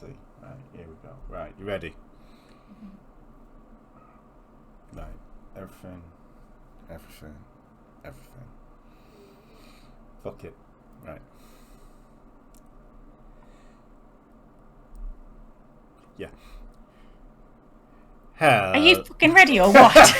Let's see. Right, here we go. Right, you ready? Mm-hmm. Right, everything. Fuck it. Right. Yeah. Are you fucking ready or what?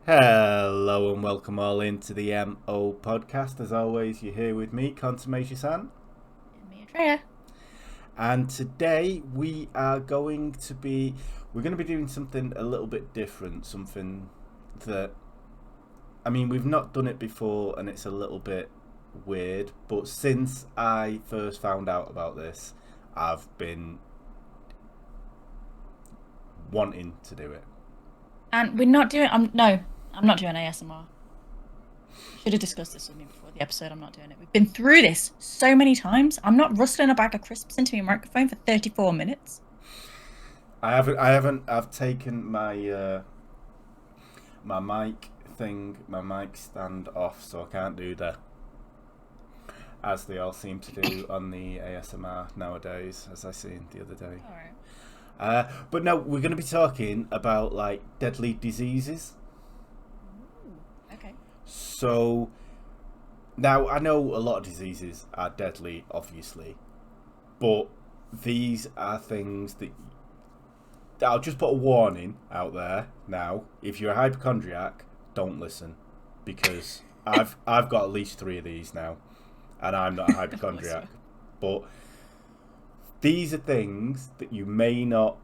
Hello and welcome all into the MO podcast. As always, you're here with me, Consummation-san. And me, Andrea. And today we're going to be doing something a little bit different, something that, I mean, we've not done it before and it's a little bit weird, but since I first found out about this, I've been wanting to do it. And we're not doing. I'm not doing ASMR. Should have discussed this with me before the episode. I'm not doing it. We've been through this so many times. I'm not rustling a bag of crisps into my microphone for 34 minutes. I haven't. I've taken my my mic stand off, so I can't do that, as they all seem to do on the ASMR nowadays, as I seen the other day. All right. But no, we're going to be talking about like deadly diseases. Ooh, okay. So now I know a lot of diseases are deadly, obviously, but these are things that I'll just put a warning out there now. If you're a hypochondriac, don't listen, because I've got at least 3 of these now, and I'm not a hypochondriac, but these are things that you may not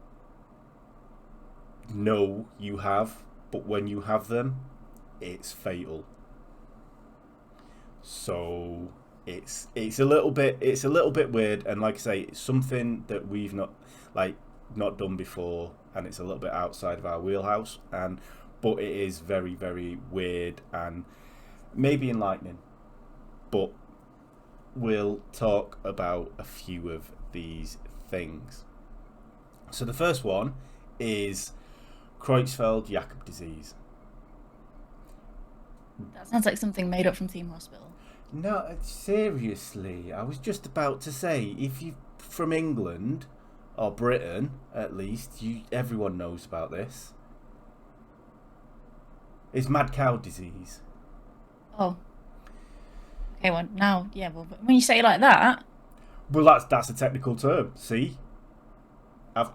know you have, but when you have them, it's fatal. So it's a little bit weird, and like I say, it's something that we've not done before, and it's a little bit outside of our wheelhouse, but it is very, very weird and maybe enlightening. But we'll talk about a few of these things. So the first one is Creutzfeldt-Jakob disease. That sounds like something made up from Theme Hospital. No, seriously, I was just about to say, if you're from England or Britain, at least, everyone knows about this. It's mad cow disease. Oh. Okay, well, now, yeah, well, when you say it like that... Well, that's a technical term, see?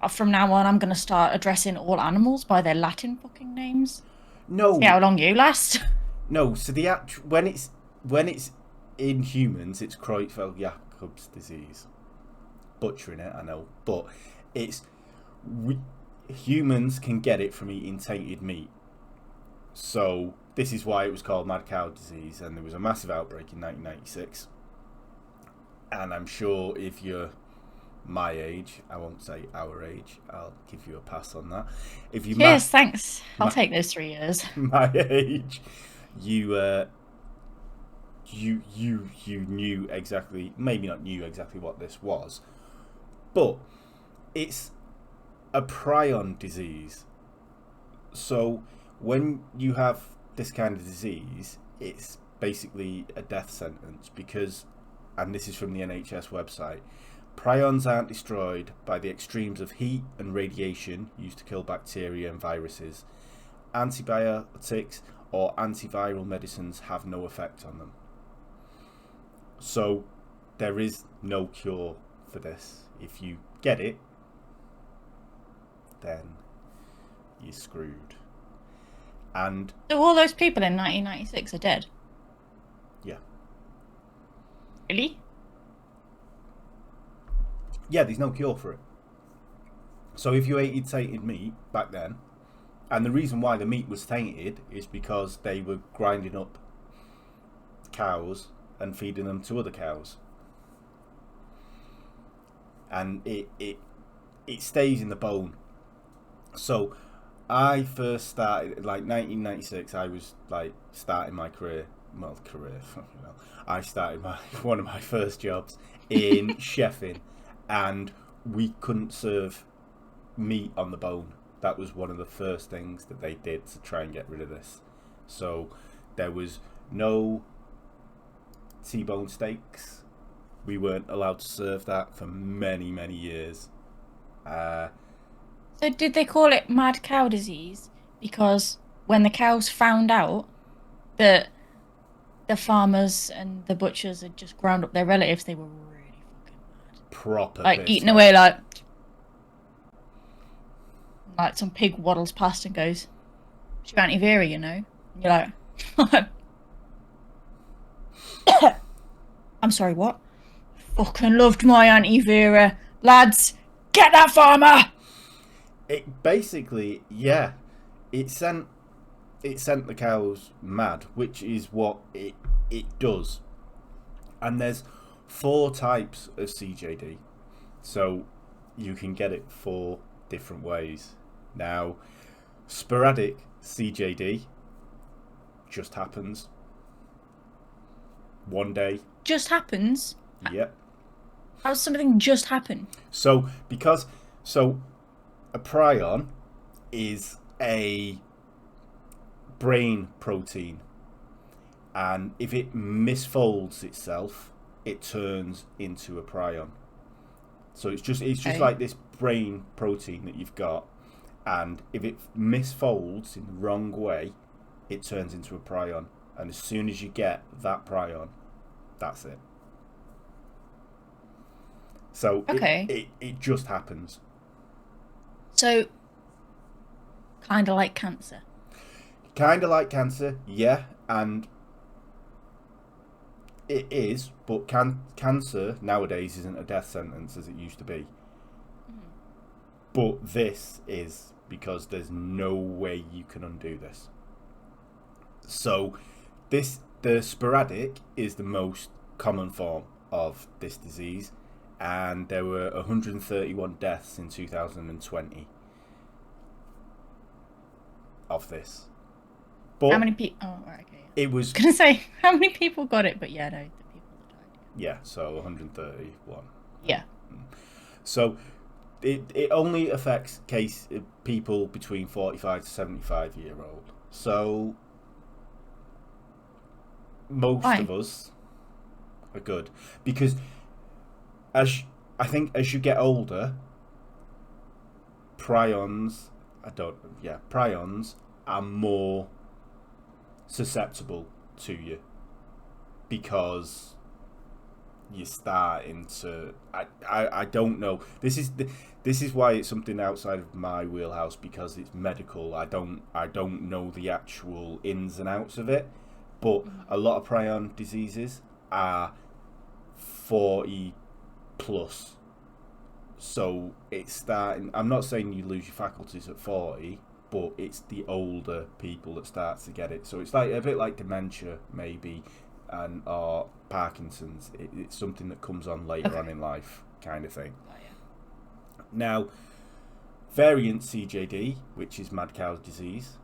From now on, I'm going to start addressing all animals by their Latin fucking names. No. See how long you last. No, so the when it's in humans, it's Creutzfeldt-Jakob's disease. Butchering it, I know, but humans can get it from eating tainted meat. So this is why it was called mad cow disease, and there was a massive outbreak in 1996. And I'm sure if you're my age, I won't say our age, I'll give you a pass on that. If you Cheers, thanks. I'll take those 3 years. My age, you knew exactly, maybe not knew exactly what this was, but it's a prion disease. So when you have this kind of disease, it's basically a death sentence because, and this is from the NHS website, prions aren't destroyed by the extremes of heat and radiation used to kill bacteria and viruses. Antibiotics or antiviral medicines have no effect on them. So there is no cure for this. If you get it, then you're screwed. And so all those people in 1996 are dead? Yeah. Really? Yeah, there's no cure for it. So if you ate tainted meat back then, and the reason why the meat was tainted is because they were grinding up cows and feeding them to other cows, and it stays in the bone. So I first started like 1996. I was like starting my career. Well, career. You know, I started my one of my first jobs in chefing, and we couldn't serve meat on the bone. That was one of the first things that they did to try and get rid of this. So there was no T-bone steaks. We weren't allowed to serve that for many, many years. So did they call it mad cow disease because when the cows found out that the farmers and the butchers had just ground up their relatives, they were really fucking mad. Proper Like pissed eating off. away like some pig waddles past and goes, "It's your Auntie Vera, you know." And you're like, "I'm sorry, what?" Fucking loved my Auntie Vera. Lads, get that farmer! It basically, yeah, it sent the cows mad, which is what it does. And there's 4 types of CJD, so you can get it 4 different ways. Now, sporadic CJD just happens one day. Just happens. Yep. How does something just happen? So a prion is a brain protein, and if it misfolds itself, it turns into a prion. So it's just Okay. like this brain protein that you've got, and if it misfolds in the wrong way, it turns into a prion. And as soon as you get that prion, that's it. So Okay. it just happens. So, kind of like cancer. Kind of like cancer, yeah, and it is, but cancer nowadays isn't a death sentence as it used to be. But this is, because there's no way you can undo this. So the sporadic is the most common form of this disease, and there were 131 deaths in 2020 of this. But How many people? Oh, right, okay. Yeah. it was, I was gonna say how many people got it, but yeah, no, the people that died. yeah, so 131. Yeah. So it only affects people between 45 to 75 year old. So most Why? of us are good, because I think as you get older, prions prions are more susceptible to you, because you're starting to I don't know, this is why it's something outside of my wheelhouse, because it's medical. I don't know the actual ins and outs of it, but a lot of prion diseases are 40 plus. So it's starting, I'm not saying you lose your faculties at 40, but it's the older people that start to get it. So it's like a bit like dementia maybe, and or Parkinson's. It's something that comes on later on in life, kind of thing. Oh, yeah. Now, variant CJD, which is mad cow disease,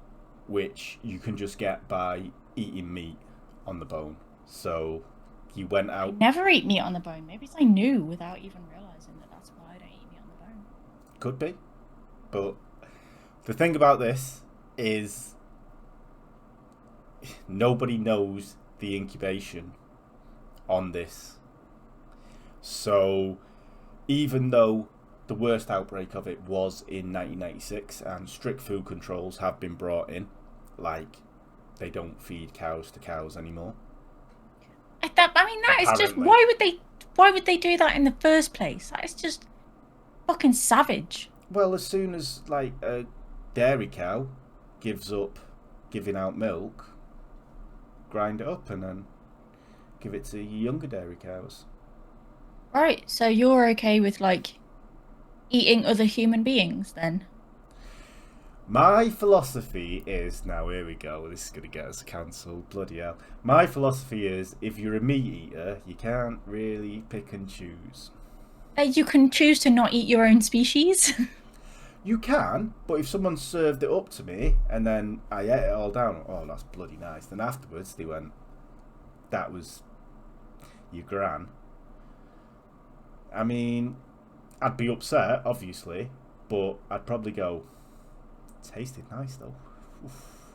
which you can just get by eating meat on the bone. So he went I out. never eat meat on the bone. Maybe it's I knew without even realizing that that's why I don't eat meat on the bone. Could be, but the thing about this is nobody knows the incubation on this. So even though the worst outbreak of it was in 1996 and strict food controls have been brought in, like they don't feed cows to cows anymore. I mean, that is just Apparently. why would they do that in the first place? That is just fucking savage. Well, as soon as like a dairy cow gives up giving out milk, grind it up and then give it to younger dairy cows. Right, so you're okay with like eating other human beings then? My philosophy is, now here we go, this is going to get us cancelled, bloody hell. My philosophy is, if you're a meat eater, you can't really pick and choose. You can choose to not eat your own species. You can, but if someone served it up to me and then I ate it all down, oh, that's bloody nice. Then afterwards they went, that was your gran. I mean, I'd be upset, obviously, but I'd probably go, tasted nice though. Oof.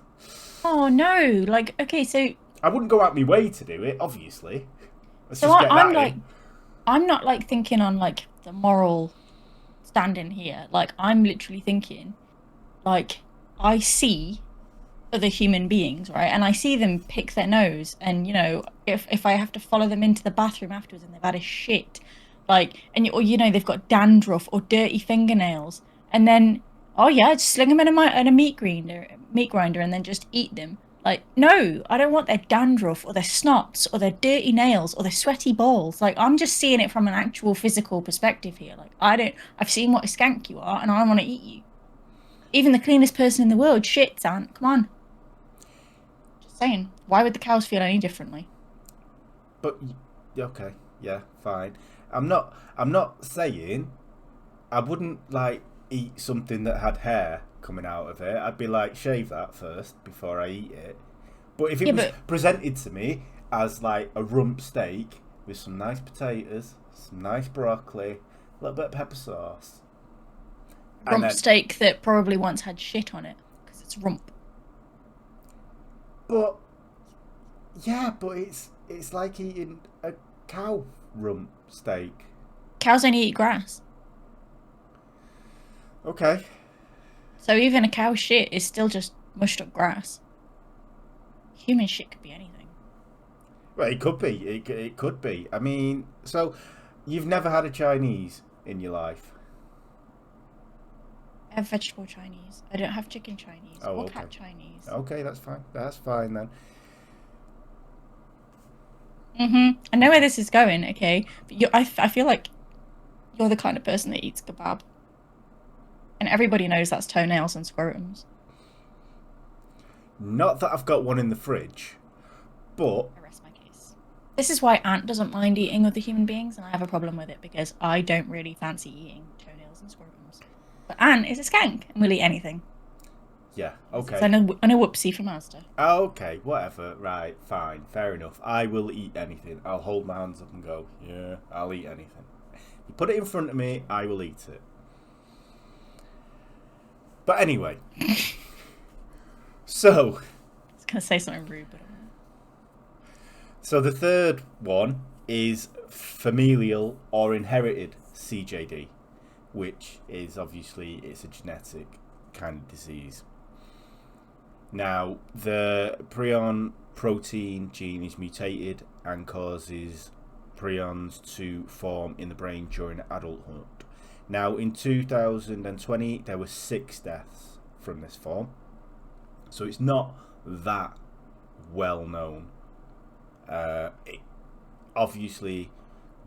Oh no! Like, okay, so I wouldn't go out my way to do it, obviously. Let's so just get I'm that like, in. I'm not like thinking on like the moral standing here. Like, I'm literally thinking, like, I see other human beings, right? And I see them pick their nose, and you know, if I have to follow them into the bathroom afterwards and they've had a shit, like, and or you know they've got dandruff or dirty fingernails, and then oh yeah, just sling them in a meat grinder, and then just eat them. Like, no, I don't want their dandruff or their snots or their dirty nails or their sweaty balls. Like, I'm just seeing it from an actual physical perspective here. Like, I've seen what a skank you are, and I want to eat you. Even the cleanest person in the world shits, Ant. Come on. Just saying. Why would the cows feel any differently? But okay, yeah, fine. I'm not saying I wouldn't like eat something that had hair coming out of it. I'd be like, shave that first before I eat it. But if it Yeah, was but presented to me as like a rump steak with some nice potatoes, some nice broccoli, a little bit of pepper sauce, and rump then steak that probably once had shit on it because it's rump. but yeah, but it's like eating a cow rump steak. Cows only eat grass. Okay. So even a cow shit is still just mushed up grass. Human shit could be anything. Well, it could be. It could be. I mean, so you've never had a Chinese in your life? I have vegetable Chinese. I don't have chicken Chinese Oh, or okay. cat Chinese. Okay, that's fine. That's fine then. I know where this is going, okay? But I feel like you're the kind of person that eats kebab. And everybody knows that's toenails and scrotums. Not that I've got one in the fridge, but I rest my case. This is why Ant doesn't mind eating other human beings, and I have a problem with it because I don't really fancy eating toenails and scrotums. But Ant is a skank and will eat anything. yeah, It's okay. on a whoopsie from Asda. Okay, whatever. Right, fine, fair enough. I will eat anything. I'll hold my hands up and go, yeah, I'll eat anything. You put it in front of me, I will eat it. But anyway, so I was gonna say something rude, but I won't. so the third one is familial or inherited CJD, which is obviously it's a genetic kind of disease. Now, the prion protein gene is mutated and causes prions to form in the brain during adulthood. Now, in 2020, there were 6 deaths from this form, so it's not that well known. Obviously,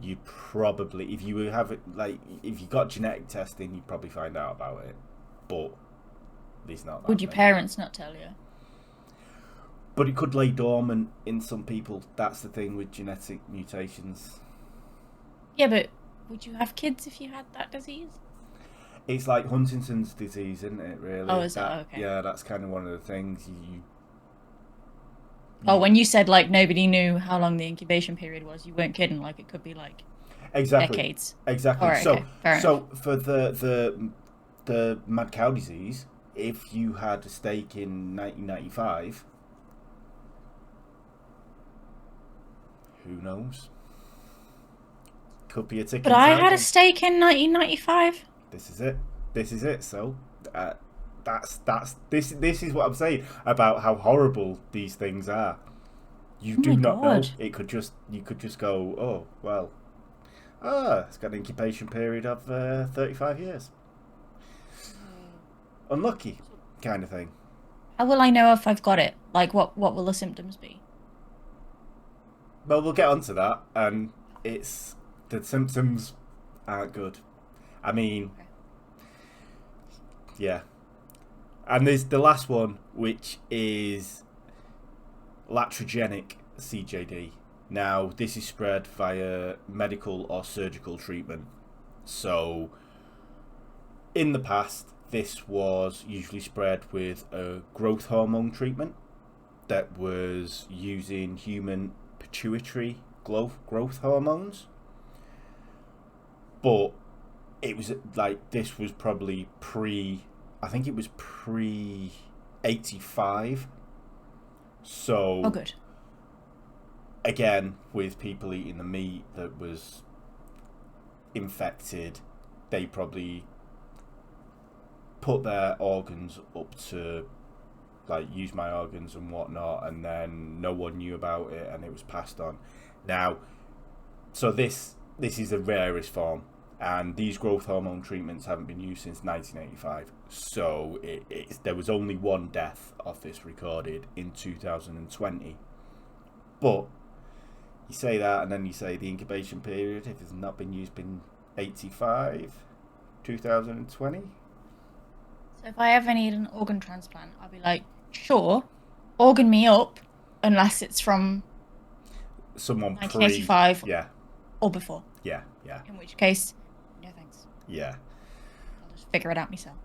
you probably, if you have it, like if you got genetic testing, you'd probably find out about it, but there's not that Would your many. parents not tell you? But it could lay dormant in some people. That's the thing with genetic mutations. Yeah, but would you have kids if you had that disease? It's like Huntington's disease, isn't it? Really? Oh, is it? Oh, okay. Yeah, that's kind of one of the things. Oh, when you said like nobody knew how long the incubation period was, you weren't kidding. Like it could be like Exactly. decades. Exactly. All right, So, okay, fair so for the mad cow disease, if you had a steak in 1995, who knows? Could be a ticking But I time had a bomb. steak in 1995. This is it. This is it. So, that's this is what I'm saying about how horrible these things are. You Oh do my not know. God. You could just go, oh well, it's got an incubation period of 35 years. Unlucky, kind of thing. How will I know if I've got it? Like what will the symptoms be? Well, we'll get onto that, and it's the symptoms aren't good. I mean, Okay. yeah. And there's the last one, which is latrogenic CJD. Now, this is spread via medical or surgical treatment. So, in the past, this was usually spread with a growth hormone treatment that was using human pituitary growth hormones. But it was like, this was probably I think it was pre 85. So, Oh, good. Again, with people eating the meat that was infected, they probably put their organs up to, like, use my organs and whatnot, and then no one knew about it and it was passed on. Now, so this is the rarest form, and these growth hormone treatments haven't been used since 1985. So there was only one death of this recorded in 2020. But you say that, and then you say the incubation period, if it's not been used, been 85, 2020. So if I ever need an organ transplant, I'll be like, sure, organ me up, unless it's from Someone 1985 yeah, or before. yeah. In which case, no thanks. Yeah. I'll just figure it out myself.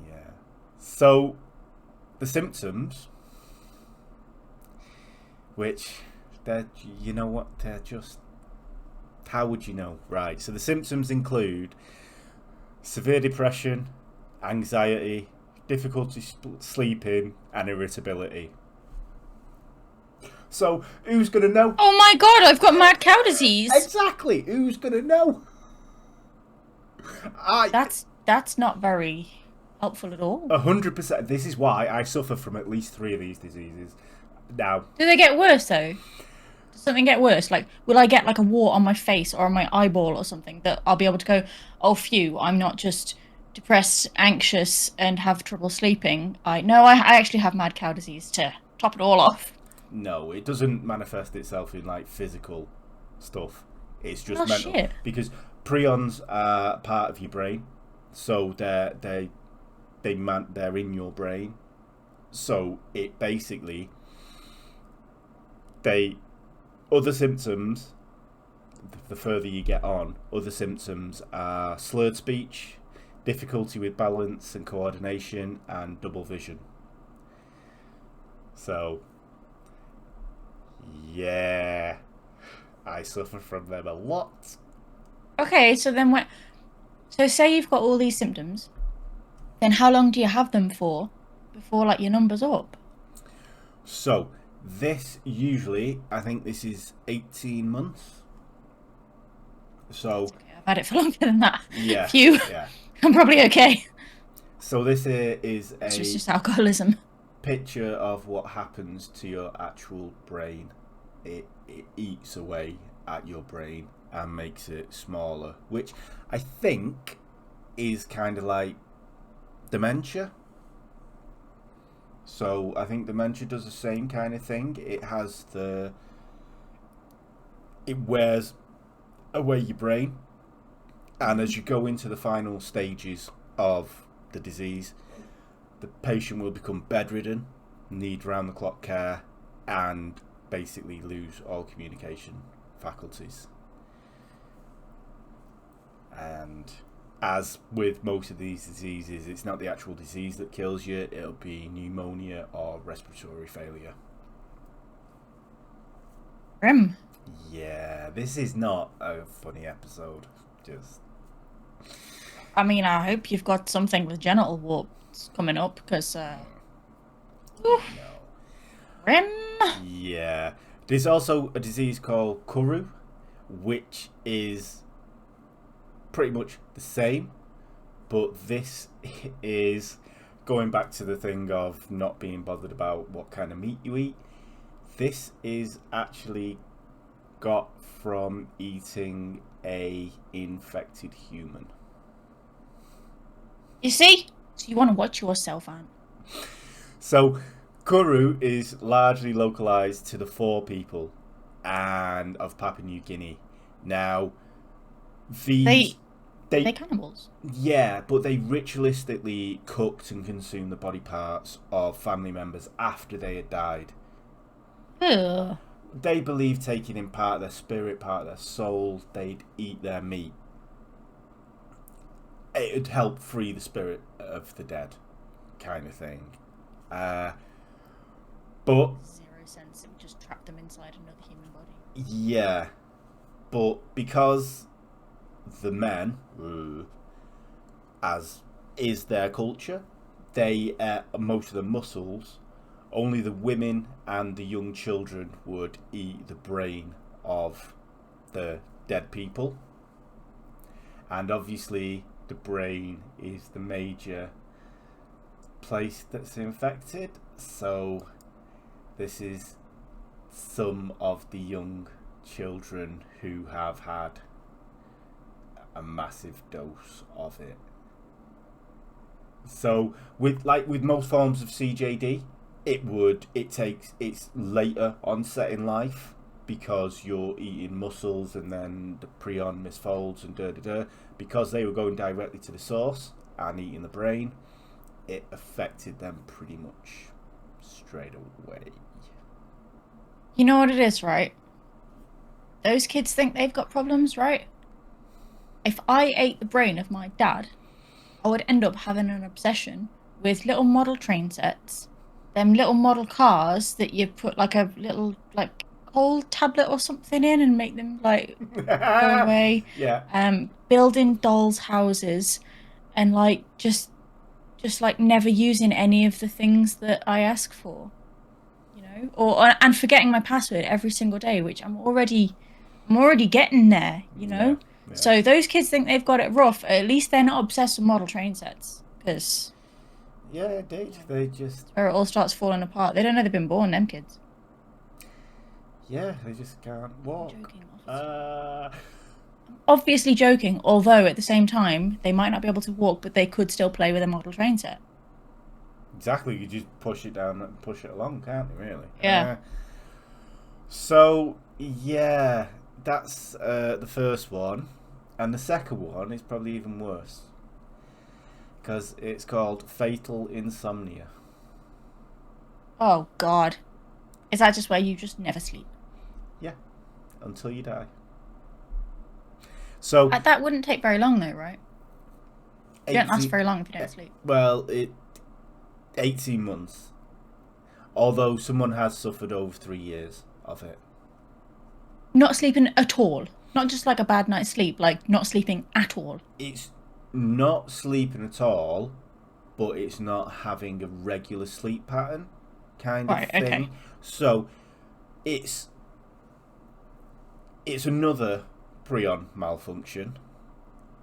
Yeah. So, the symptoms, which, you know what, they're just, how would you know? Right, so the symptoms include severe depression, anxiety, difficulty sleeping, and irritability. So, who's going to know? Oh my god, I've got mad cow disease! Exactly, who's going to know? That's not very helpful at all. 100%. This is why I suffer from at least 3 of these diseases. Now, Do they get worse though? Does something get worse? Like, will I get like a wart on my face or on my eyeball or something that I'll be able to go, oh phew, I'm not just depressed, anxious, and have trouble sleeping. I actually have mad cow disease to top it all off. no, it doesn't manifest itself in like physical stuff. It's just Oh, mental. shit. Because prions are part of your brain, so they're in your brain. So it basically, other symptoms, the further you get on, other symptoms are slurred speech, difficulty with balance and coordination, and double vision. So, yeah, I suffer from them a lot. Okay, so then so say you've got all these symptoms, then how long do you have them for before like your number's up? So, this usually, I think this is 18 months. So, Okay, I've had it for longer than that. yeah, Phew. yeah. I'm probably okay. So this here is It's a just alcoholism. picture of what happens to your actual brain. It eats away at your brain and makes it smaller, which I think is kind of like dementia. So I think dementia does the same kind of thing. It wears away your brain, and as you go into the final stages of the disease, the patient will become bedridden, need round-the-clock care, and basically lose all communication faculties. And as with most of these diseases, it's not the actual disease that kills you, it'll be pneumonia or respiratory failure. Grim. Yeah, this is not a funny episode. I mean, I hope you've got something with genital warts coming up, because, No. grim. Yeah. There's also a disease called Kuru, which is pretty much the same, but this is going back to the thing of not being bothered about what kind of meat you eat. This is actually got from eating a infected human. You see? So you want to watch yourself, Ant. So, Kuru is largely localized to the Fore people and of Papua New Guinea. Now, they cannibals. Yeah, but they ritualistically cooked and consumed the body parts of family members after they had died. Ugh. They believed, taking in part of their spirit, part of their soul, they'd eat their meat. it'd help free the spirit of the dead, kind of thing. But Zero sense. It would just trap them inside another human body. yeah, but because the men, as is their culture, they most of the muscles, only the women and the young children would eat the brain of the dead people, and obviously the brain is the major place that's infected. So this is some of the young children who have had a massive dose of it. So with most forms of CJD, it's later onset in life because you're eating muscles and then the prion misfolds and because they were going directly to the source and eating the brain, it affected them pretty much straight away. You know what it is, right? Those kids think they've got problems, right? If I ate the brain of my dad, I would end up having an obsession with little model train sets, them little model cars that you put like a little like cold tablet or something in and make them like go away. Yeah. Building dolls' houses and like just like never using any of the things that I ask for, you know, or and forgetting my password every single day, which I'm already getting there, you know. Yeah. So those kids think they've got it rough. At least they're not obsessed with model train sets, because yeah, they just where it all starts falling apart. They don't know they've been born, them kids. they just can't walk. I'm joking, obviously joking, although at the same time they might not be able to walk, but they could still play with a model train set. Exactly, you just push it down and push it along, can't you? Really? Yeah. So yeah, that's the first one, and the second one is probably even worse because it's called fatal insomnia. Oh God, is that just where you just never sleep? Yeah, until you die. So That wouldn't take very long, though, right? You don't last very long if you don't sleep. Well, 18 months. Although someone has suffered over 3 years of it. Not sleeping at all. Not just like a bad night's sleep, like not sleeping at all. It's not sleeping at all, but it's not having a regular sleep pattern kind of thing. Okay. So it's another prion malfunction,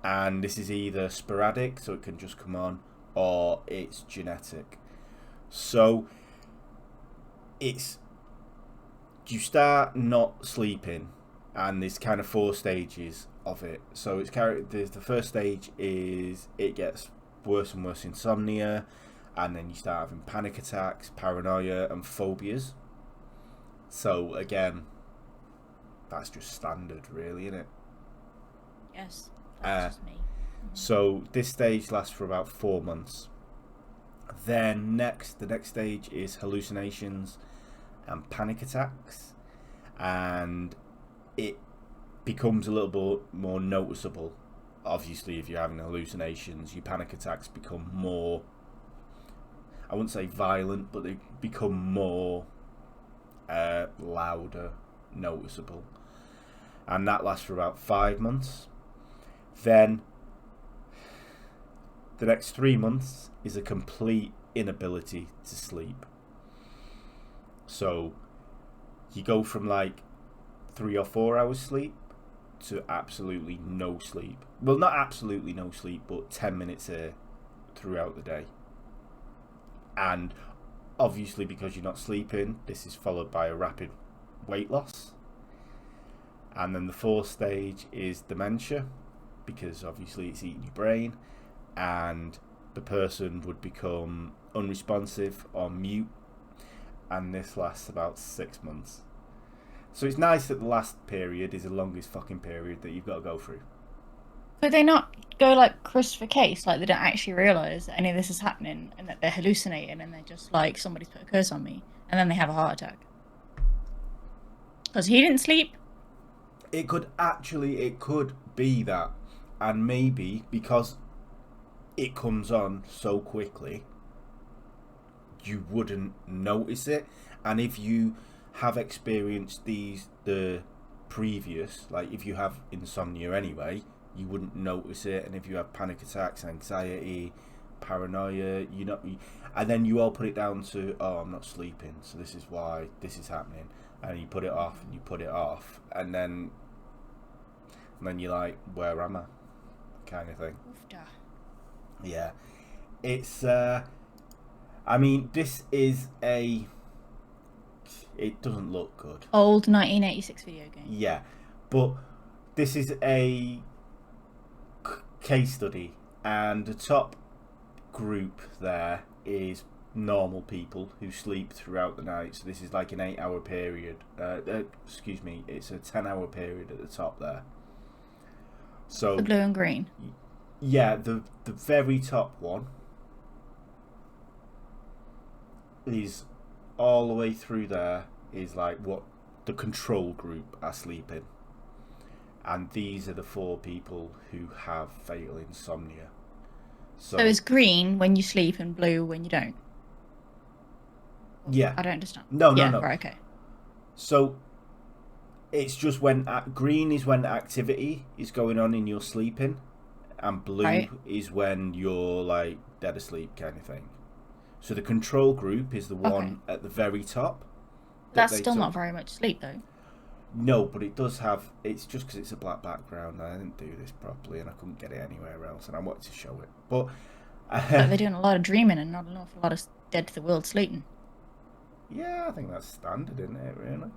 and this is either sporadic, so it can just come on, or it's genetic. So it's you start not sleeping, and there's kind of 4 stages of it. So the first stage is it gets worse and worse insomnia, and then you start having panic attacks, paranoia, and phobias. So again, that's just standard, really, isn't it? Yes, that's just me. Mm-hmm. So this stage lasts for about 4 months. Then the next stage is hallucinations and panic attacks, and it becomes a little bit more noticeable. Obviously, if you're having hallucinations, your panic attacks become more, I wouldn't say violent, but they become more louder, noticeable, and that lasts for about 5 months. Then the next 3 months is a complete inability to sleep. So you go from like 3 or 4 hours sleep to absolutely no sleep. Well, not absolutely no sleep, but 10 minutes here throughout the day. And obviously, because you're not sleeping, this is followed by a rapid weight loss. And then the 4th stage is dementia, because obviously it's eating your brain, and the person would become unresponsive or mute, and this lasts about 6 months. So it's nice that the last period is the longest fucking period that you've got to go through. Could they not go like Christopher Case, like they don't actually realise that any of this is happening and that they're hallucinating and they're just like, somebody's put a curse on me, and then they have a heart attack? Because he didn't sleep. It could be that, and maybe because it comes on so quickly, you wouldn't notice it. And if you have experienced the previous, like if you have insomnia anyway, you wouldn't notice it. And if you have panic attacks, anxiety, paranoia, and then you all put it down to, oh, I'm not sleeping, so this is why this is happening, and you put it off and you put it off, and then you're like, where am I, kind of thing. Yeah, it's I mean, this is it doesn't look good. Old 1986 video game. Yeah, but this is a case study, and the top group there is normal people who sleep throughout the night. So this is like an 8-hour period. Excuse me, it's a 10-hour period at the top there. So the blue and green. Yeah, the very top one is all the way through there is like what the control group are sleeping. And these are the 4 people who have fatal insomnia. So it's green when you sleep and blue when you don't? Yeah. I don't understand. No. Right, okay. So it's just when green is when activity is going on and you're sleeping, and blue is when you're like dead asleep kind of thing. So the control group is the one at the very top. That's still not very much sleep though. No, but it does have. It's just because it's a black background. I didn't do this properly, and I couldn't get it anywhere else, and I wanted to show it. But they're doing a lot of dreaming and not an awful lot of dead to the world sleeping. Yeah, I think that's standard, isn't it? Really.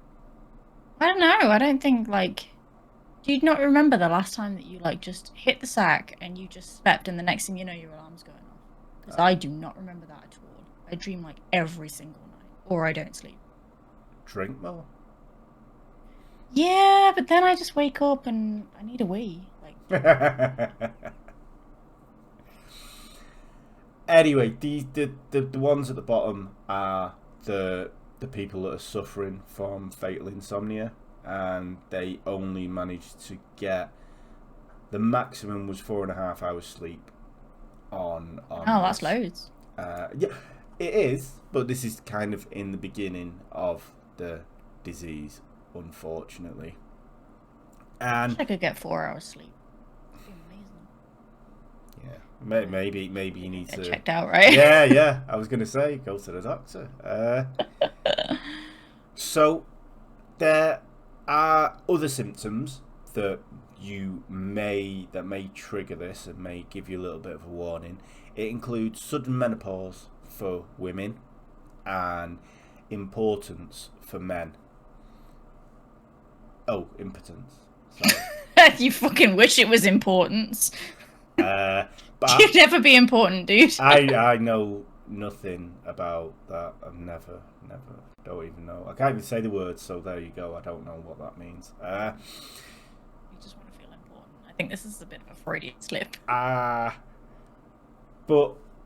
I don't know. I don't think like. Do you not remember the last time that you like just hit the sack and you just slept, and the next thing you know your alarm's going off? Because I do not remember that at all. I dream like every single night, or I don't sleep. Drink more. Yeah, but then I just wake up and I need a wee. Like. Anyway, the ones at the bottom are the people that are suffering from fatal insomnia, and they only managed to get the maximum was 4.5 hours sleep on Oh, that's loads. Yeah, it is, but this is kind of in the beginning of the disease, unfortunately. And I could get 4 hours sleep. Yeah, maybe you need to checked out, right? Yeah. I was gonna say go to the doctor. So there are other symptoms that may trigger this and may give you a little bit of a warning. It includes sudden menopause for women and impotence for men. Oh, impotence. Sorry. You fucking wish it was importance. But You'd never be important, dude. I know nothing about that. I've never, don't even know. I can't even say the words, so there you go. I don't know what that means. You just want to feel important. I think this is a bit of a Freudian slip. But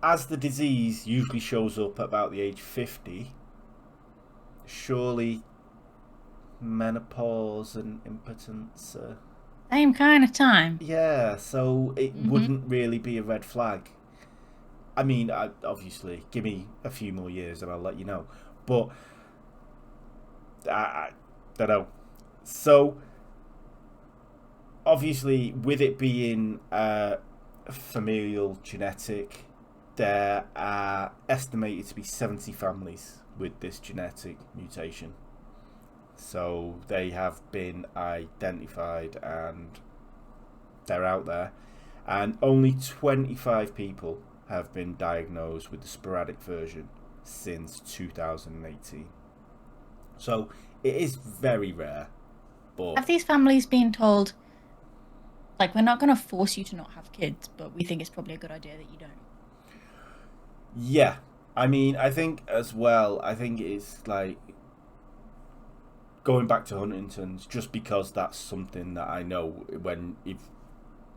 as the disease usually shows up at about the age 50, surely menopause and impotence same kind of time. Yeah, so it wouldn't really be a red flag. I mean, obviously, give me a few more years and I'll let you know. But I don't know. So obviously, with it being familial genetic, there are estimated to be 70 families with this genetic mutation. So they have been identified and they're out there. And only 25 people have been diagnosed with the sporadic version since 2018. So it is very rare. But have these families been told, like, we're not going to force you to not have kids, but we think it's probably a good idea that you don't? Yeah. I mean, I think as well, it's like, going back to Huntington's, just because that's something that I know, if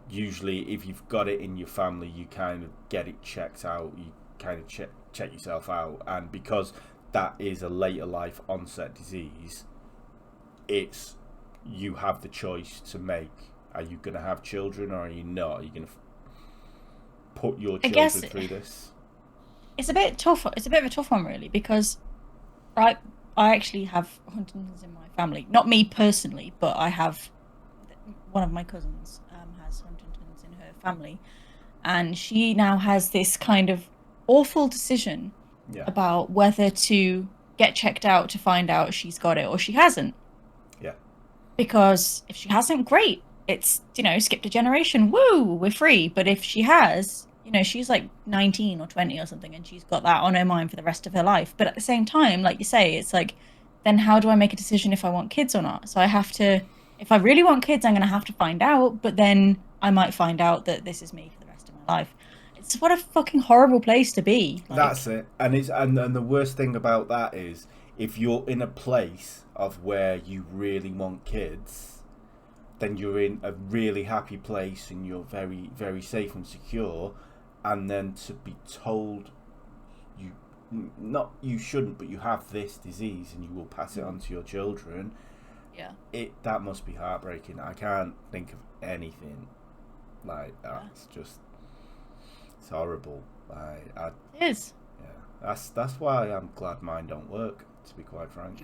you've got it in your family, you kind of get it checked out, you kind of check yourself out, and because that is a later life onset disease, you have the choice to make. Are you going to have children or are you not? Are you going to put your I guess children through this? it's a bit tough. It's a bit of a tough one, really, because I I actually have Huntington's in my family. Not me personally, but I have one of my cousins has Huntington's in her family, and she now has this kind of awful decision Yeah, about whether to get checked out to find out she's got it or she hasn't. yeah, Because if she hasn't, great. It's, skipped a generation. Woo, we're free. But if she has, she's like 19 or 20 or something, and she's got that on her mind for the rest of her life. But at the same time, like you say, it's like, then how do I make a decision if I want kids or not? So I have to, if I really want kids, I'm going to have to find out. But then I might find out that this is me for the rest of my life. It's what a fucking horrible place to be. Like, that's it. And the worst thing about that is if you're in a place of where you really want kids, then you're in a really happy place and you're very, very safe and secure, and then to be told you not you shouldn't, but you have this disease and you will pass it on to your children. yeah. That must be heartbreaking. I can't think of anything like that. Yeah. It's just, it's horrible. It is. Yeah, that's why I'm glad mine don't work, to be quite frank.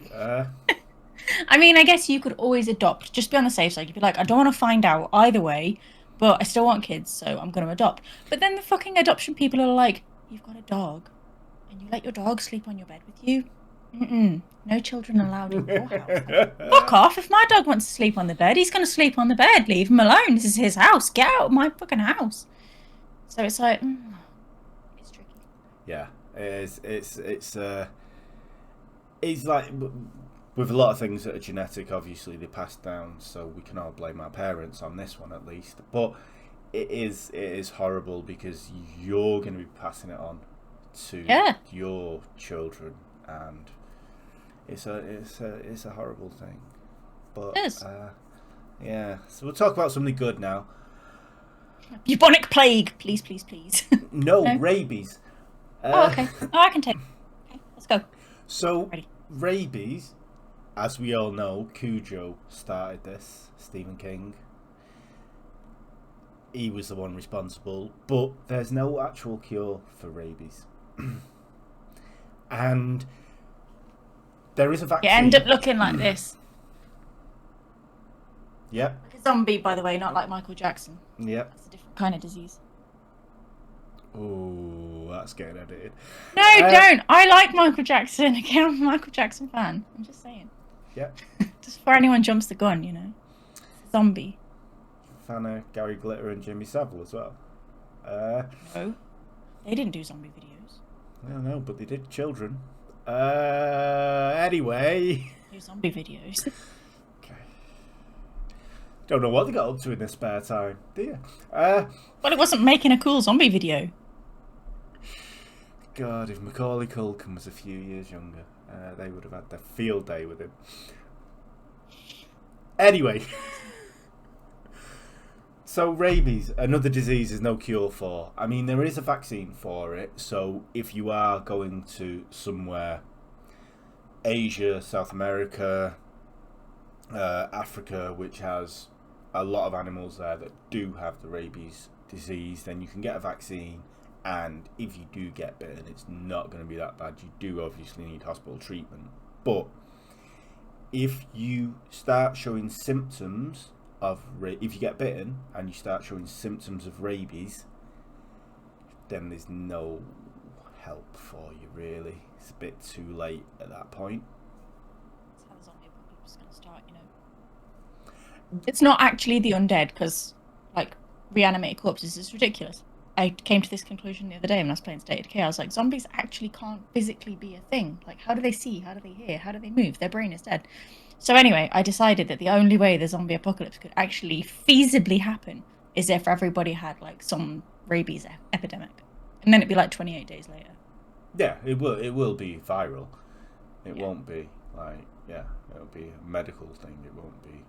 I mean, I guess you could always adopt, just be on the safe side. You'd be like, I don't want to find out either way, but I still want kids, so I'm going to adopt. But then the fucking adoption people are like, you've got a dog, and you let your dog sleep on your bed with you? Mm-mm. No children allowed in your house. Like, fuck off. If my dog wants to sleep on the bed, he's going to sleep on the bed. Leave him alone. This is his house. Get out of my fucking house. So it's like, it's tricky. Yeah, it's like with a lot of things that are genetic, obviously they pass down, so we can all blame our parents on this one at least. But it is horrible because you're going to be passing it on to your children, and it's a horrible thing. But It is. yeah, so we'll talk about something good now. Bubonic plague, please, please, please. No, No? rabies. Oh, okay. Oh, I can take. Okay, let's go. So Ready. rabies, as we all know, Cujo started this. Stephen King. He was the one responsible, but there's no actual cure for rabies. And there is a vaccine. You end up looking like this. Yep, Like a zombie, by the way, not like Michael Jackson. yep. That's a different kind of disease. Oh, that's getting edited. No, don't. I like Michael Jackson. Again, I'm a Michael Jackson fan. I'm just saying. Yep. Just before anyone jumps the gun, Zombie. Fan of Gary Glitter and Jimmy Savile as well. No. They didn't do zombie videos. I don't know, but they did children. Anyway. They do zombie videos. Okay. Don't know what they got up to in their spare time, do you? Well, it wasn't making a cool zombie video. God, if Macaulay Culkin was a few years younger, they would have had their field day with him. Anyway. So rabies, another disease there's no cure for. I mean, there is a vaccine for it, so if you are going to somewhere, Asia, South America, Africa, which has a lot of animals there that do have the rabies disease, then you can get a vaccine, and if you do get bitten, it's not going to be that bad. You do obviously need hospital treatment, but if you start showing symptoms of if you get bitten and you start showing symptoms of rabies, then there's no help for you, really. It's a bit too late at that point. That's how the zombie apocalypse is going to start, It's not actually the undead, because, reanimated corpses is ridiculous. I came to this conclusion the other day when I was playing State of Decay. I was like, zombies actually can't physically be a thing. Like, how do they see? How do they hear? How do they move? Their brain is dead. So anyway, I decided that the only way the zombie apocalypse could actually feasibly happen is if everybody had, some rabies epidemic. And then it'd be 28 days later. Yeah, it will be viral. It won't be, it'll be a medical thing. It won't be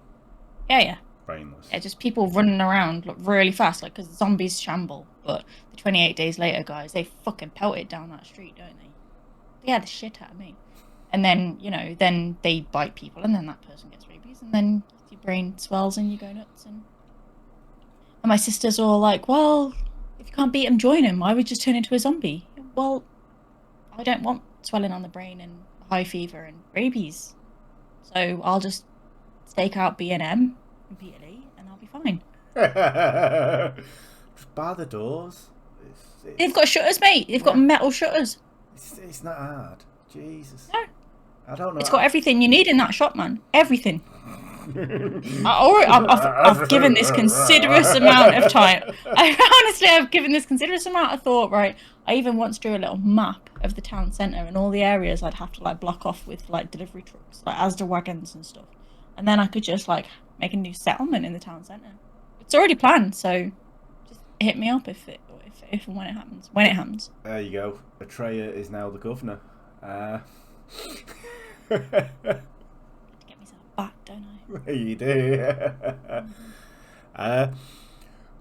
Yeah. brainless. Yeah, just people running around really fast, because zombies shamble. But the 28 days later, guys, they fucking pelt it down that street, don't they? They had the shit out of me. And then, then they bite people, and then that person gets rabies, and then your brain swells and you go nuts. And my sister's all like, well, if you can't beat him, join him. I would just turn into a zombie. Well, I don't want swelling on the brain and high fever and rabies. So I'll just stake out B&M repeatedly and I'll be fine. Just bar the doors. They've got shutters, mate. They've got metal shutters. It's not hard. Jesus. No. I don't know. It's got everything you need in that shop, man. Everything. I've given this considerous amount of time. I've given this considerous amount of thought, right? I even once drew a little map of the town centre and all the areas I'd have to like block off with like delivery trucks, like Asda wagons and stuff. And then I could just like make a new settlement in the town centre. It's already planned, so just hit me up if and when it happens. When it happens. There you go. Atreya is now the governor. Get myself back, don't I? You do.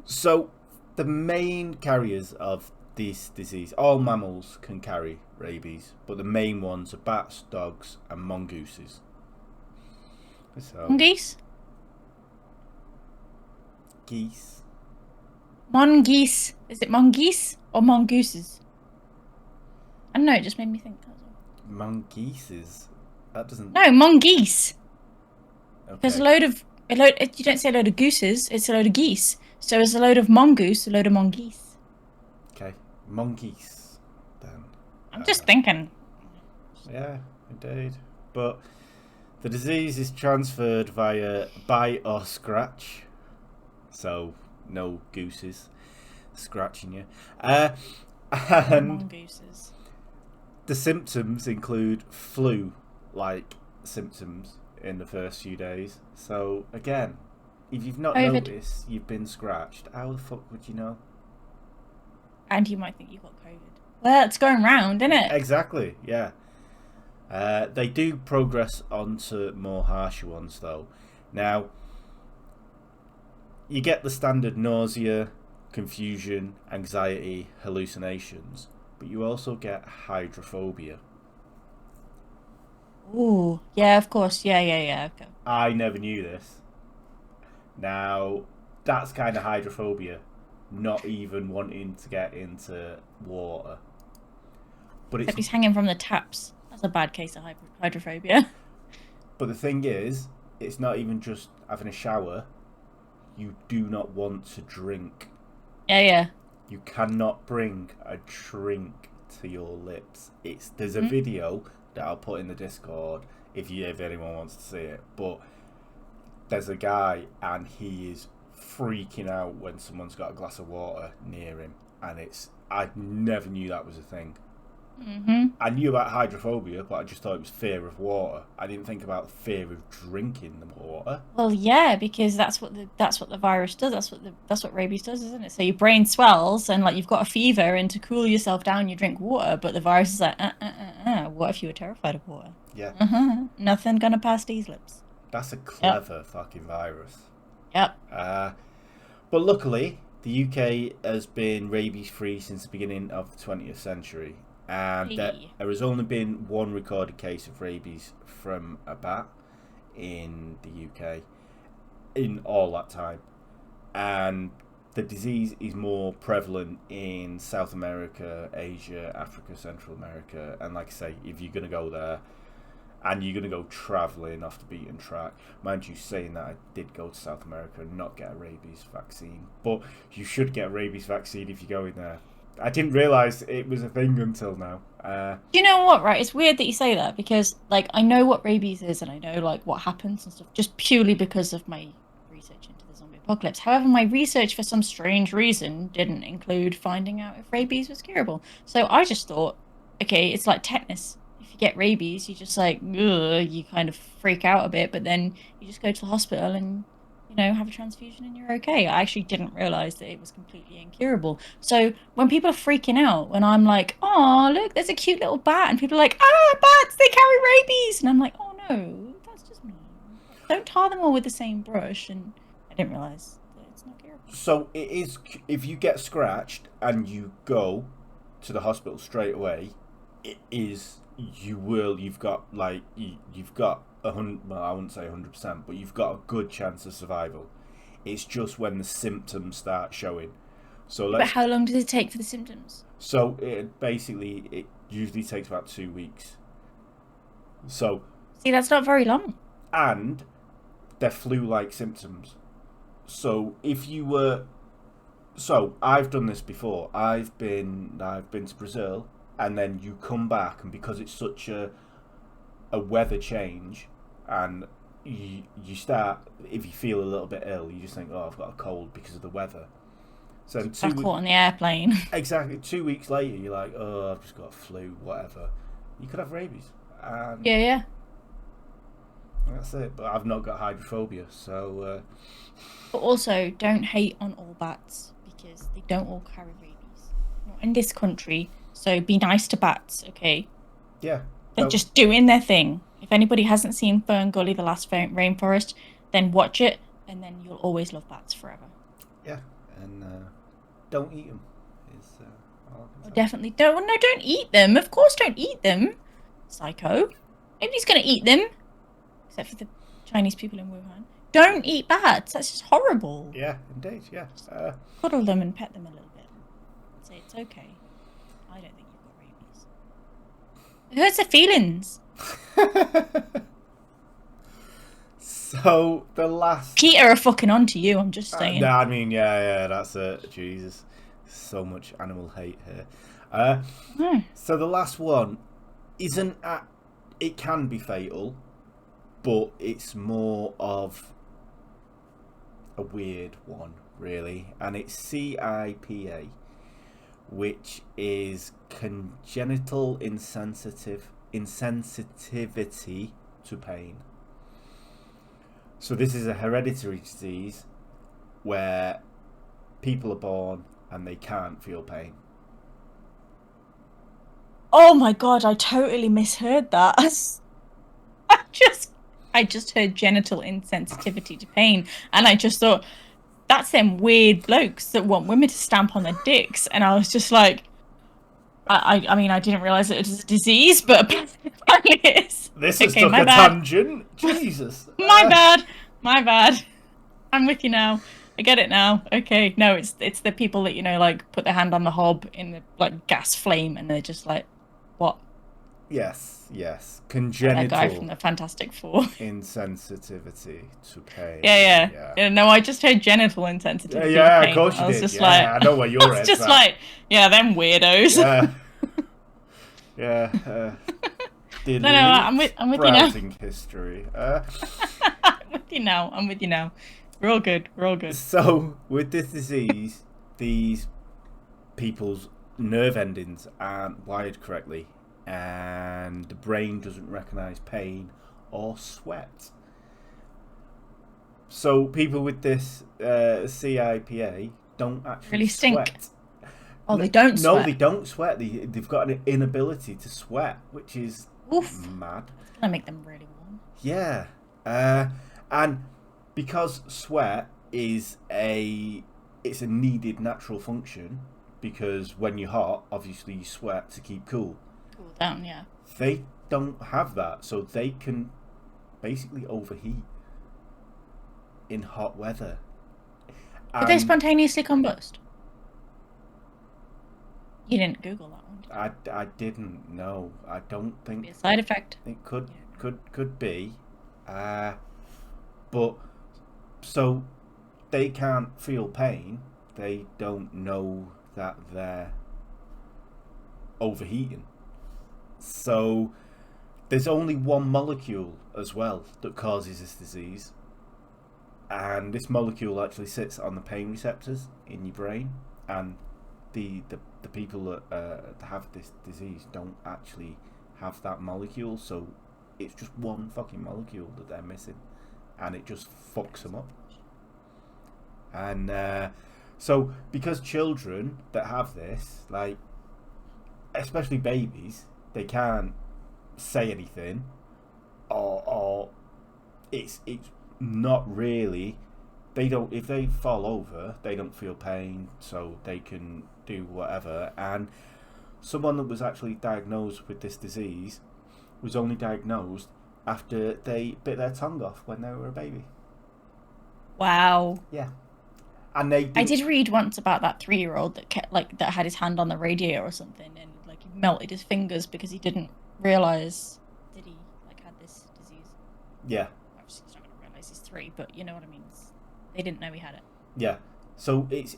So the main carriers of this disease, all mammals can carry rabies, but the main ones are bats, dogs, and mongooses. So, Mongoose? Geese. Mongoose. Is it mongoose or mongooses? I don't know, it just made me think. Mongooses. That doesn't. No, mongoose. Okay. There's a load of. You don't say a load of gooses, it's a load of geese. So it's a load of mongoose, a load of mongoose. Okay. Mongoose. Then. I'm just thinking. Yeah, indeed. But the disease is transferred via bite or scratch. So, no gooses scratching you. And Mongooses. the symptoms include flu-like symptoms in the first few days. So, again, if you've not COVID. noticed you've been scratched, how the fuck would you know? And you might think you got COVID. Well, it's going round, isn't it? Exactly, yeah. They do progress onto more harsher ones, though. Now, you get the standard nausea, confusion, anxiety, hallucinations, but you also get hydrophobia. Ooh, yeah, of course. Yeah. Okay. I never knew this. Now, that's kind of hydrophobia, not even wanting to get into water. But Except he's hanging from the taps. That's a bad case of hydrophobia. But the thing is, it's not even just having a shower. You do not want to drink. Yeah. You cannot bring a drink to your lips. There's a video that I'll put in the Discord if anyone wants to see it. But there's a guy and he is freaking out when someone's got a glass of water near him, and I never knew that was a thing. I knew about hydrophobia, but I just thought it was fear of water. I didn't think about fear of drinking the water. Well, yeah, because that's what the virus does. That's what rabies does, isn't it? So your brain swells and like you've got a fever, and to cool yourself down, you drink water. But the virus is like, what if you were terrified of water? Yeah. Nothing gonna pass these lips. That's a clever fucking virus. Yep. But luckily, the UK has been rabies-free since the beginning of the 20th century. And there has only been one recorded case of rabies from a bat in the UK in all that time. And the disease is more prevalent in South America, Asia, Africa, Central America. And like I say, if you're going to go there and you're going to go travelling off the beaten track, mind you saying that I did go to South America and not get a rabies vaccine. But you should get a rabies vaccine if you're going there. I didn't realise it was a thing until now. You know what, right? It's weird that you say that because, like, I know what rabies is and I know, like, what happens and stuff just purely because of my research into the zombie apocalypse. However, my research, for some strange reason, didn't include finding out if rabies was curable. So I just thought, okay, it's like tetanus. If you get rabies, you just, like, you kind of freak out a bit, but then you just go to the hospital and have a transfusion and you're okay. I actually didn't realise that it was completely incurable. So when people are freaking out, when I'm like, oh, look, there's a cute little bat, and people are like, bats, they carry rabies. And I'm like, oh no, that's just me. Don't tar them all with the same brush. And I didn't realise that it's not curable. So it is, if you get scratched and you go to the hospital straight away, you've got 100, well, I wouldn't say 100%, but you've got a good chance of survival. It's just when the symptoms start showing. So But how long does it take for the symptoms? So it usually takes about 2 weeks. So See, that's not very long. and they're flu-like symptoms. So if you were, so I've done this before. I've been to Brazil, and then you come back, and because it's such a weather change, and you start, if you feel a little bit ill, you just think, oh, I've got a cold because of the weather. So then Got caught on the airplane. exactly 2 weeks later, you're like, oh, I've just got a flu, whatever. You could have rabies, and Yeah. that's it. But I've not got hydrophobia, so But also, don't hate on all bats because they don't all carry rabies. Not in this country. So be nice to bats, okay? yeah. They're just doing their thing. If anybody hasn't seen Fern Gully, the last rainforest, then watch it, and then you'll always love bats forever. Yeah, and don't eat them. Definitely don't. No, don't eat them. Of course, don't eat them. Psycho. Nobody's gonna eat them, except for the Chinese people in Wuhan. Don't eat bats. That's just horrible. Yeah, indeed. Yeah. Cuddle them and pet them a little bit. Say it's okay. I don't think you've got rabies. It hurts their feelings. So the last Peter are fucking onto you. I'm just saying. no, I mean, yeah, that's it. Jesus, so much animal hate here. So the last one isn't it can be fatal, but it's more of a weird one, really, and it's CIPA, which is congenital insensitivity to pain. So this is a hereditary disease where people are born and they can't feel pain. Oh my god, I totally misheard that. I just heard genital insensitivity to pain, and I just thought that's them weird blokes that want women to stamp on their dicks, and I was just like, I mean, I didn't realize it was a disease, but apparently it is. This has took a tangent. Jesus. My bad. I'm with you now. I get it now. Okay, no, it's the people that, you know, like put their hand on the hob in the like gas flame, and they're just like, what? Yes. Congenital. That guy from the Fantastic Four. Insensitivity to pain. Yeah. No, I just heard genital insensitivity. Yeah, to pain. of course you I was did. just like, I know where you're at. I was just like, yeah, them weirdos. Yeah. No, I'm with you now. History. I'm with you now. We're all good. So, with this disease, these people's nerve endings aren't wired correctly, and the brain doesn't recognize pain or sweat. So, people with this CIPA don't actually really stink. Sweat. Oh, they don't sweat. No, they don't sweat. They've got an inability to sweat, which is mad. It's gonna make them really warm. Yeah, and because sweat is it's a needed natural function, because when you're hot, obviously you sweat to keep cool. Cool down, yeah. They don't have that, so they can basically overheat in hot weather. Did they spontaneously combust? You didn't Google that one. I didn't know. I don't think. Be a side effect. It could be, but so they can't feel pain. They don't know that they're overheating. So there's only one molecule as well that causes this disease, and this molecule actually sits on the pain receptors in your brain, and the people that have this disease don't actually have that molecule, so it's just one fucking molecule that they're missing, and it just fucks them up. And so because children that have this, like especially babies, they can't say anything, or it's not really, they don't, if they fall over, they don't feel pain, so they can do whatever. And someone that was actually diagnosed with this disease was only diagnosed after they bit their tongue off when they were a baby. Wow. Yeah. And they I didn't... did read once about that 3-year-old that kept, like, that had his hand on the radiator or something, and like he melted his fingers because he didn't realize that he like had this disease. Yeah. Obviously, he's not going to realize he's 3, but you know what I mean. They didn't know he had it. Yeah. So it's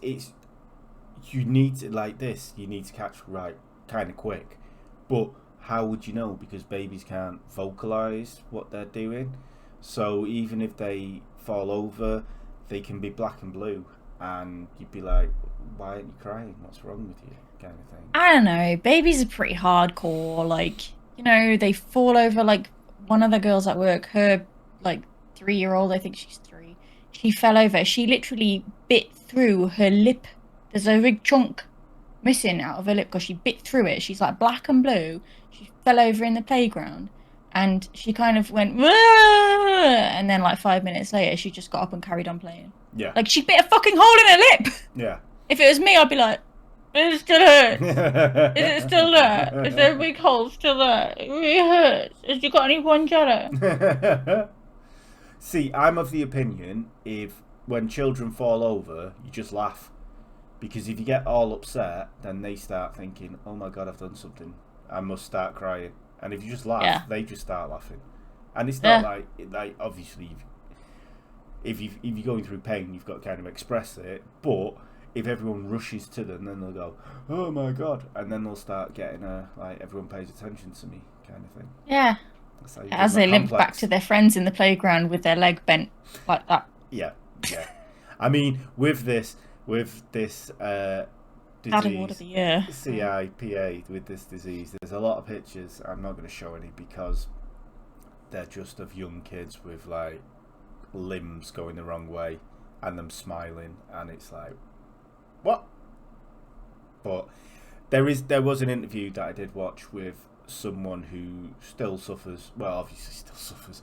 you need to, like this. You need to catch right kind of quick, but how would you know? Because babies can't vocalize what they're doing. So even if they fall over, they can be black and blue, and you'd be like, "Why aren't you crying? What's wrong with you?" Kind of thing. I don't know. Babies are pretty hardcore. Like, you know, they fall over. Like, one of the girls at work, her, like, 3-year-old, I think she's 3, she fell over. She literally bit through her lip. There's a big chunk missing out of her lip because she bit through it. She's, like, black and blue. She fell over in the playground. And she kind of went, "Wah!" And then, like, 5 minutes later, she just got up and carried on playing. Yeah. Like, she bit a fucking hole in her lip. Yeah. If it was me, I'd be like, it still hurts. Is it still there? Is there a big hole still there? It really hurts. Has you got any guanciale? See, I'm of the opinion when children fall over, you just laugh. Because if you get all upset, then they start thinking, "Oh my God, I've done something. I must start crying." And if you just laugh, they just start laughing. And it's not like obviously, if you're going through pain, you've got to kind of express it. But if everyone rushes to them, then they'll go, "Oh my God," and then they'll start getting like, everyone pays attention to me kind of thing. Yeah. As they limp back to their friends in the playground with their leg bent like that. Yeah, yeah. I mean, with this disease, Award of the year. CIPA, with this disease, there's a lot of pictures. I'm not going to show any because they're just of young kids with like limbs going the wrong way and them smiling, and it's like, what? But there was an interview that I did watch with someone who still suffers. Well, obviously still suffers.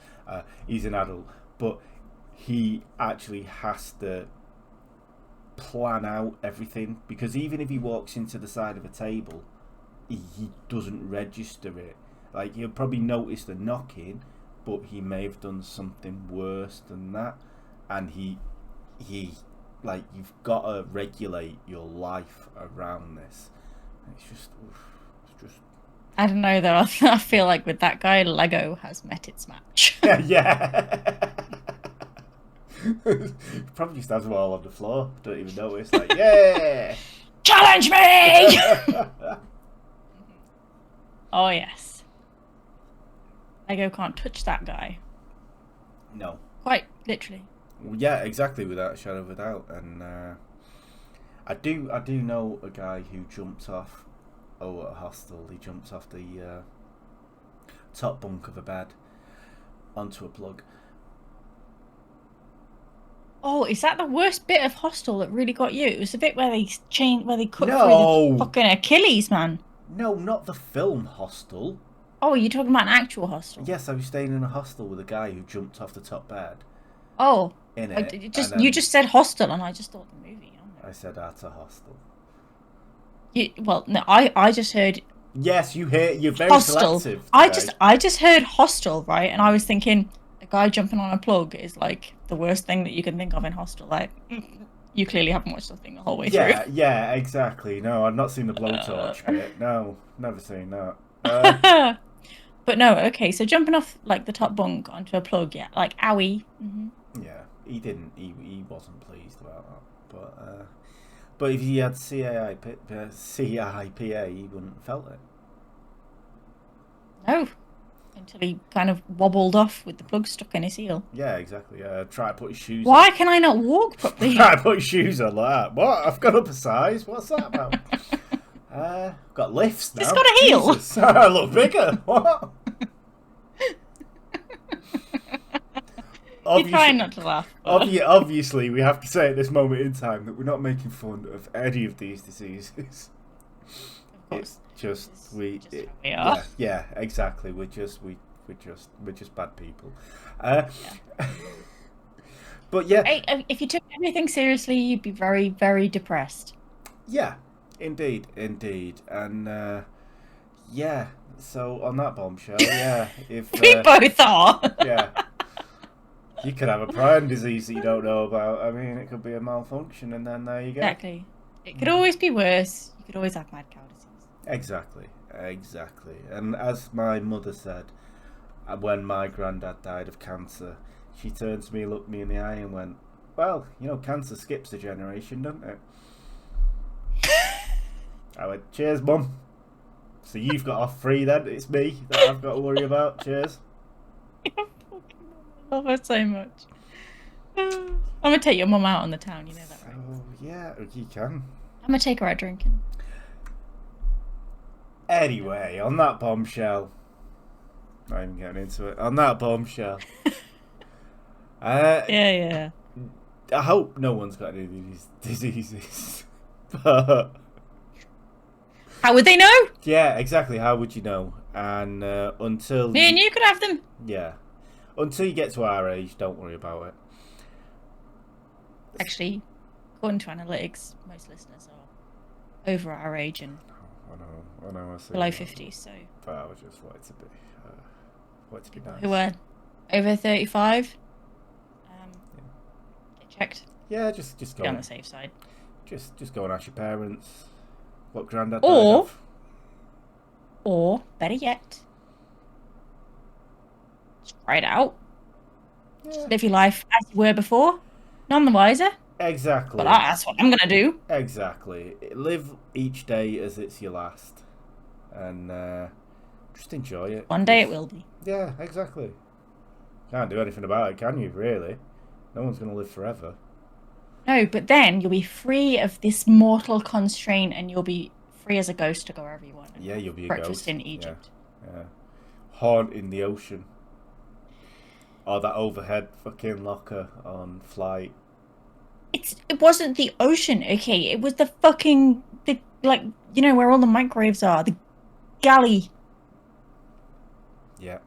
He's an adult, but he actually has to plan out everything, because even if he walks into the side of a table, he doesn't register it. Like, he'll probably notice the knocking, but he may have done something worse than that, and he like, you've got to regulate your life around this. It's just I don't know though. I feel like with that guy, Lego has met its match. Yeah. Probably just has them all on the floor. Don't even notice. Like, yeah. Challenge me! Oh yes. Lego can't touch that guy. No. Quite literally. Well, yeah, exactly, without a shadow of a doubt. And I do know a guy who jumped off at a hostel. He jumped off the top bunk of a bed onto a plug. Oh, is that the worst bit of Hostel that really got you? It was the bit where they cut through the fucking Achilles, man. No, not the film Hostel. Oh, you're talking about an actual hostel? Yes, I was staying in a hostel with a guy who jumped off the top bed. Oh, in it. You just said hostel, and I just thought the movie. I said at a hostel. Well, no, I just heard. Yes, you're very hostel. selective. I just heard hostel, right? And I was thinking, a guy jumping on a plug is like the worst thing that you can think of in Hostel. Like, you clearly haven't watched the thing the whole way through. Yeah, exactly. No, I've not seen the blowtorch bit. No, never seen that. But no, okay. So jumping off like the top bunk onto a plug, yeah, like owie. Mm-hmm. Yeah, he didn't. He wasn't pleased about that. But if he had CIPA, he wouldn't have felt it. No. Until he kind of wobbled off with the plug stuck in his heel. Yeah, exactly. Try to put his shoes Why on. can I not walk properly? Try to put his shoes on like that. What? I've gone up a size. What's that about? Got lifts now. It's got a heel. Jesus. I look bigger. What? You're trying not to laugh. Obviously, we have to say at this moment in time that we're not making fun of any of these diseases. It's just we are. Yeah, exactly. We're just bad people. But yeah, if you took everything seriously, you'd be very, very depressed. Yeah, indeed, and yeah. So on that bombshell, yeah, if we both are. Yeah. You could have a prion disease that you don't know about. I mean, it could be a malfunction, and then there you go. Exactly. It could always be worse. You could always have mad cow disease. Exactly. And as my mother said, when my granddad died of cancer, she turned to me, looked me in the eye, and went, "Well, you know, cancer skips a generation, doesn't it?" I went, "Cheers, Mum. So you've got off free then? It's me that I've got to worry about. Cheers." I love her so much. I'm gonna take your mum out on the town, you know that, right? Oh, yeah, you can. I'm gonna take her out drinking. Anyway, on that bombshell. Not even getting into it. On that bombshell. Yeah. I hope no one's got any of these diseases. But How would they know? yeah, exactly. How would you know? And until Me and you could have them. yeah, until you get to our age, don't worry about it. Actually, according to analytics, most listeners are over our age and I know. I see below that. 50. So But I was just wanted to be nice. who are over 35, get checked. Yeah, just go Be on the safe side. Just go and ask your parents what Grandad Or- died of. Or better yet, just try it out. Yeah. Live your life as you were before. None the wiser. Exactly. But that's what I'm gonna do. Exactly. Live each day as it's your last, and just enjoy it. One day it will be. Yeah, exactly. Can't do anything about it, can you? Really? No one's gonna live forever. No, but then you'll be free of this mortal constraint, and you'll be free as a ghost to go wherever you want. Yeah, you'll be a breakfast ghost in Egypt. Yeah. Haunting the ocean. Or that overhead fucking locker on Flight. It wasn't the ocean, okay? It was the fucking where all the microwaves are, the galley. Yeah.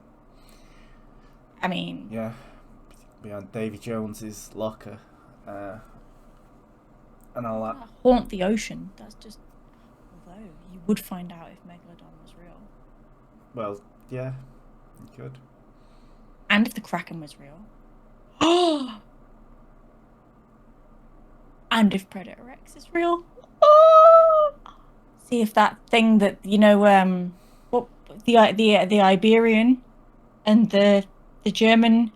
I mean, Yeah. Behind Davy Jones's locker. And all that. haunt the ocean. That's just. Although you would find out if Megalodon was real, Well, yeah. You could. and if the Kraken was real. Oh. And if Predator X is real. Oh! See if that thing that what the Iberian and the German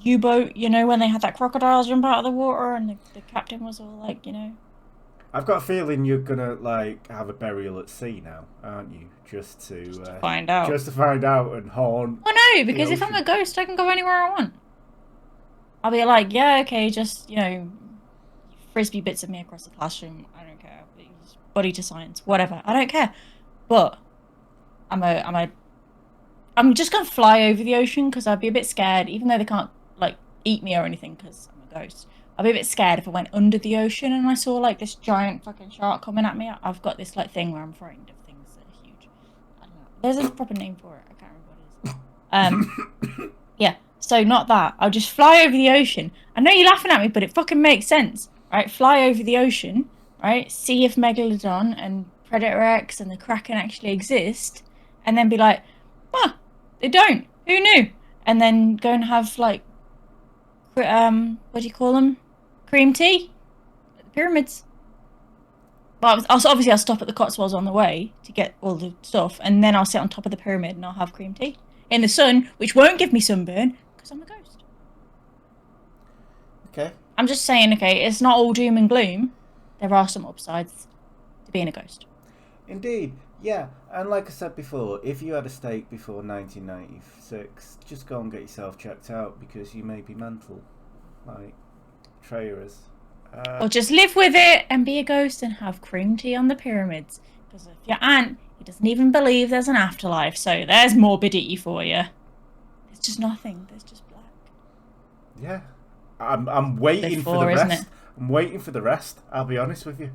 U-boat, when they had that crocodile jump out of the water and the captain was all like, I've got a feeling you're gonna have a burial at sea now, aren't you? Just to find out. Just to find out and haunt. Well, no, because if I'm a ghost, I can go anywhere I want. I'll be like, yeah, okay, just frisbee bits of me across the classroom. I don't care. Body to science, whatever. I don't care. But I'm just gonna fly over the ocean because I'd be a bit scared, even though they can't eat me or anything because I'm a ghost. I'd be a bit scared if I went under the ocean and I saw this giant fucking shark coming at me. I've got this thing where I'm frightened of things that are huge. I don't know. There's a proper name for it. I can't remember what it is. Yeah. So not that. I'll just fly over the ocean. I know you're laughing at me, but it fucking makes sense, right? Fly over the ocean, right? See if Megalodon and Predator X and the Kraken actually exist, and then be like, they don't. Who knew? And then go and have what do you call them? Cream tea at the pyramids. Well, I'll stop at the Cotswolds on the way to get all the stuff, and then I'll sit on top of the pyramid and I'll have cream tea in the sun, which won't give me sunburn because I'm a ghost. Okay. I'm just saying, okay, it's not all doom and gloom. There are some upsides to being a ghost. Indeed. Yeah, and like I said before, if you had a steak before 1996, just go and get yourself checked out because you may be mental, like Treya is. Or just live with it and be a ghost and have cream tea on the pyramids. Because if your aunt, he doesn't even believe there's an afterlife, so there's morbidity for you. There's just nothing. There's just black. Yeah, I'm waiting for the isn't rest. it? I'm waiting for the rest. I'll be honest with you.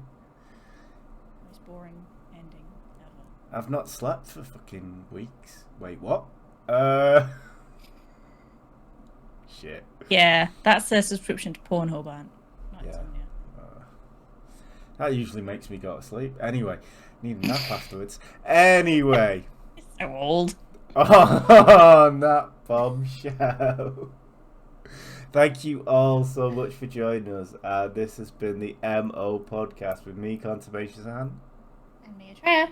Most boring ending ever. I've not slept for fucking weeks. Wait, what? Shit. Yeah, that's a subscription to Pornhub, Aunt. Not Yeah. insomnia. That usually makes me go to sleep. Anyway, need a nap afterwards. Anyway. It's so old. On that bombshell. Thank you all so much for joining us. This has been the MO podcast with me, Conservation San. And me, Atreya.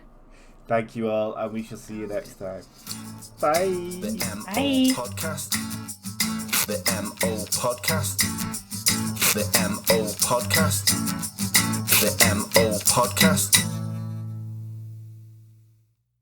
Thank you all, and we shall see you next time. Bye. The MO Bye. podcast. The MO podcast. The MO podcast. The MO podcast.